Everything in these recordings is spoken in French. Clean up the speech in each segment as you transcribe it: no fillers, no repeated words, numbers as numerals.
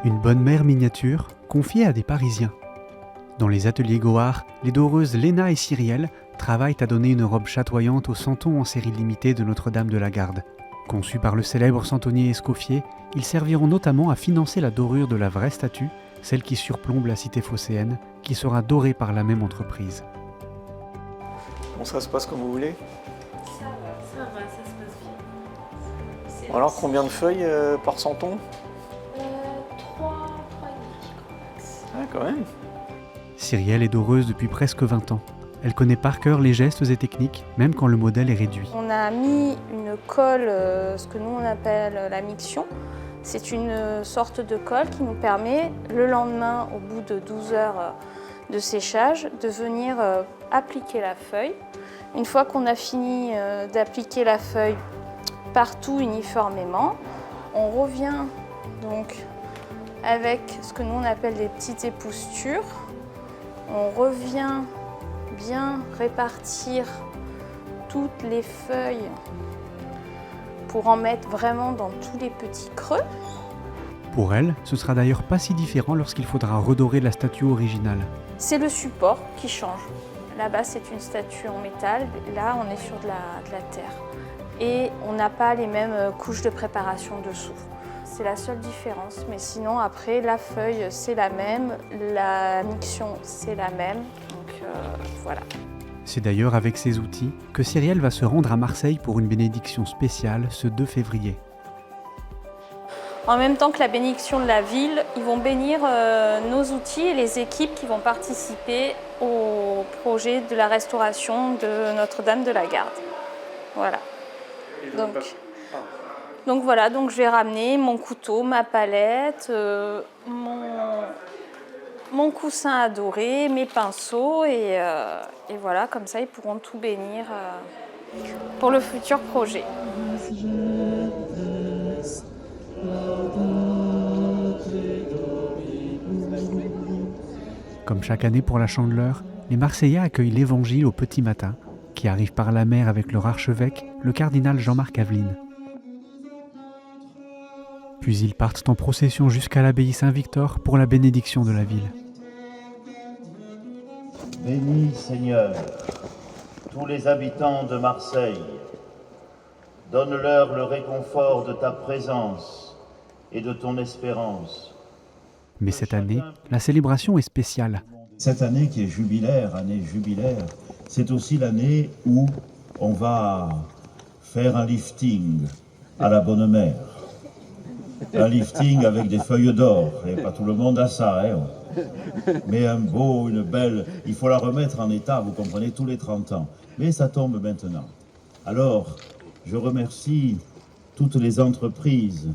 Une bonne mère miniature confiée à des Parisiens. Dans les ateliers Gohard, les doreuses Léna et Cyrielle travaillent à donner une robe chatoyante au santon en série limitée de Notre-Dame de la Garde. Conçus par le célèbre santonnier Escoffier, ils serviront notamment à financer la dorure de la vraie statue, celle qui surplombe la cité phocéenne, qui sera dorée par la même entreprise. Bon, ça se passe comme vous voulez. Ça va, ça se passe bien. Bon, alors, combien de feuilles par santon? 3 et demi, Quand même. Cyrielle est doreuse depuis presque 20 ans. Elle connaît par cœur les gestes et techniques, même quand le modèle est réduit. On a mis une colle, ce que nous on appelle la miction. C'est une sorte de colle qui nous permet, le lendemain, au bout de 12 heures de séchage, de venir appliquer la feuille. Une fois qu'on a fini d'appliquer la feuille partout uniformément, on revient donc avec ce que nous on appelle des petites époustures. On revient bien répartir toutes les feuilles pour en mettre vraiment dans tous les petits creux. Pour elle, ce sera d'ailleurs pas si différent lorsqu'il faudra redorer la statue originale. C'est le support qui change. Là-bas, c'est une statue en métal. Là, on est sur de la terre. Et on n'a pas les mêmes couches de préparation dessous. C'est la seule différence. Mais sinon, après, la feuille, c'est la même. La miction, c'est la même. Donc, voilà. C'est d'ailleurs avec ces outils que Cyrielle va se rendre à Marseille pour une bénédiction spéciale ce 2 février. En même temps que la bénédiction de la ville, ils vont bénir nos outils et les équipes qui vont participer au projet de la restauration de Notre-Dame de la Garde. Voilà. Donc voilà, donc je vais ramener mon couteau, ma palette, mon coussin à dorer, mes pinceaux et voilà, comme ça ils pourront tout bénir pour le futur projet. Comme chaque année pour la Chandeleur, les Marseillais accueillent l'Évangile au petit matin, qui arrive par la mer avec leur archevêque, le cardinal Jean-Marc Aveline. Puis ils partent en procession jusqu'à l'abbaye Saint-Victor pour la bénédiction de la ville. Bénis, Seigneur, tous les habitants de Marseille. Donne-leur le réconfort de ta présence et de ton espérance. Mais cette année, la célébration est spéciale. Cette année qui est jubilaire, année jubilaire, c'est aussi l'année où on va faire un lifting à la Bonne Mère. Un lifting avec des feuilles d'or, et pas tout le monde a ça, hein. Mais un beau, une belle, il faut la remettre en état, vous comprenez, tous les 30 ans. Mais ça tombe maintenant. Alors, je remercie toutes les entreprises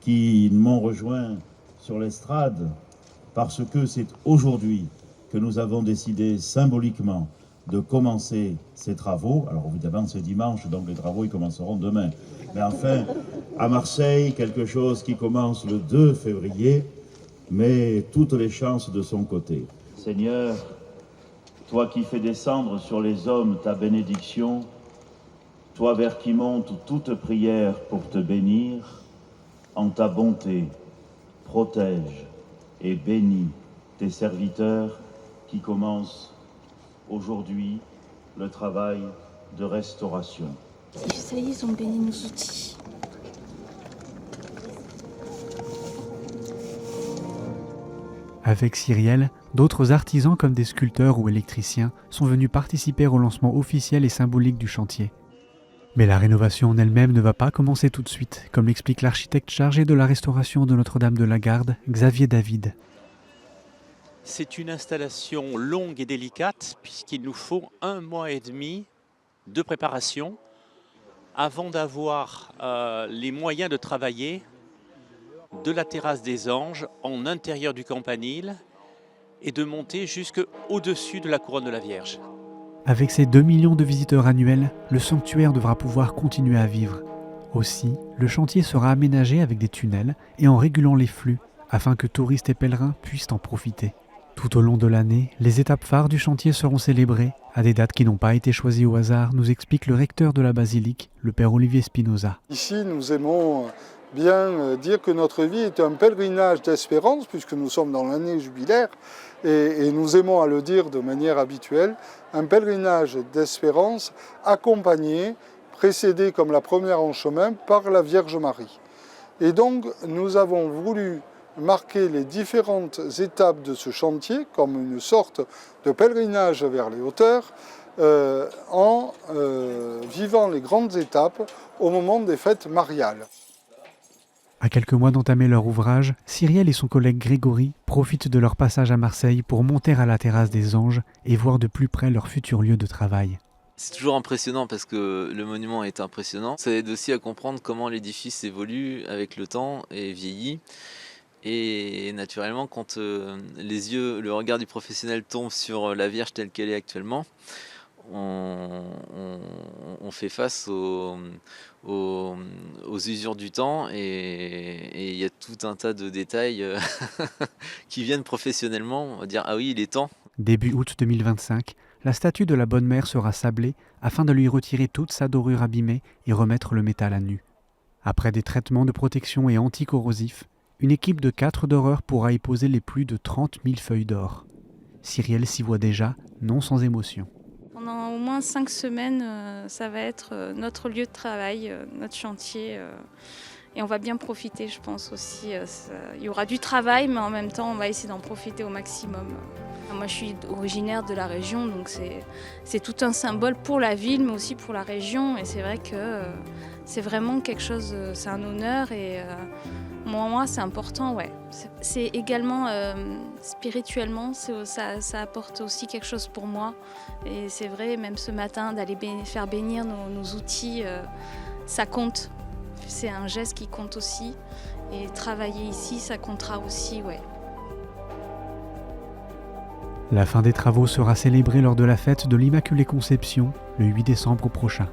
qui m'ont rejoint sur l'estrade, parce que c'est aujourd'hui que nous avons décidé symboliquement de commencer ces travaux. Alors évidemment c'est dimanche, donc les travaux ils commenceront demain. Mais enfin, à Marseille, quelque chose qui commence le 2 février, mais toutes les chances de son côté. Seigneur, toi qui fais descendre sur les hommes ta bénédiction, toi vers qui monte toute prière pour te bénir, en ta bonté, protège et bénis tes serviteurs qui commencent aujourd'hui le travail de restauration. Ça y est, ils ont béni nos outils. Avec Cyrielle, d'autres artisans comme des sculpteurs ou électriciens sont venus participer au lancement officiel et symbolique du chantier. Mais la rénovation en elle-même ne va pas commencer tout de suite, comme l'explique l'architecte chargé de la restauration de Notre-Dame de la Garde, Xavier David. C'est une installation longue et délicate puisqu'il nous faut 1 mois et demi de préparation avant d'avoir les moyens de travailler de la terrasse des Anges en intérieur du campanile et de monter jusqu'au-dessus de la couronne de la Vierge. Avec ses 2 millions de visiteurs annuels, le sanctuaire devra pouvoir continuer à vivre. Aussi, le chantier sera aménagé avec des tunnels et en régulant les flux, afin que touristes et pèlerins puissent en profiter. Tout au long de l'année, les étapes phares du chantier seront célébrées, à des dates qui n'ont pas été choisies au hasard, nous explique le recteur de la basilique, le père Olivier Spinoza. Ici, nous aimons bien dire que notre vie est un pèlerinage d'espérance, puisque nous sommes dans l'année jubilaire, et nous aimons à le dire de manière habituelle, un pèlerinage d'espérance accompagné, précédé comme la première en chemin par la Vierge Marie. Et donc nous avons voulu marquer les différentes étapes de ce chantier comme une sorte de pèlerinage vers les hauteurs, en vivant les grandes étapes au moment des fêtes mariales. À quelques mois d'entamer leur ouvrage, Cyrielle et son collègue Grégory profitent de leur passage à Marseille pour monter à la terrasse des Anges et voir de plus près leur futur lieu de travail. C'est toujours impressionnant parce que le monument est impressionnant. Ça aide aussi à comprendre comment l'édifice évolue avec le temps et vieillit. Et naturellement, quand le regard du professionnel tombe sur la Vierge telle qu'elle est actuellement, on fait face aux usures du temps et il y a tout un tas de détails qui viennent professionnellement. On va dire, ah oui, il est temps. Début août 2025, la statue de la Bonne Mère sera sablée afin de lui retirer toute sa dorure abîmée et remettre le métal à nu. Après des traitements de protection et anticorrosifs, une équipe de 4 doreurs pourra y poser les plus de 30 000 feuilles d'or. Cyrielle s'y voit déjà, non sans émotion. Pendant au moins 5 semaines, ça va être notre lieu de travail, notre chantier. Et on va bien profiter, je pense aussi. Il y aura du travail, mais en même temps, on va essayer d'en profiter au maximum. Moi, je suis originaire de la région, donc c'est tout un symbole pour la ville, mais aussi pour la région. Et c'est vrai que c'est vraiment quelque chose, c'est un honneur. Et moi, c'est important, ouais. C'est également, spirituellement, ça apporte aussi quelque chose pour moi. Et c'est vrai, même ce matin, d'aller faire bénir nos outils, ça compte. C'est un geste qui compte aussi. Et travailler ici, ça comptera aussi, ouais. La fin des travaux sera célébrée lors de la fête de l'Immaculée Conception, le 8 décembre prochain.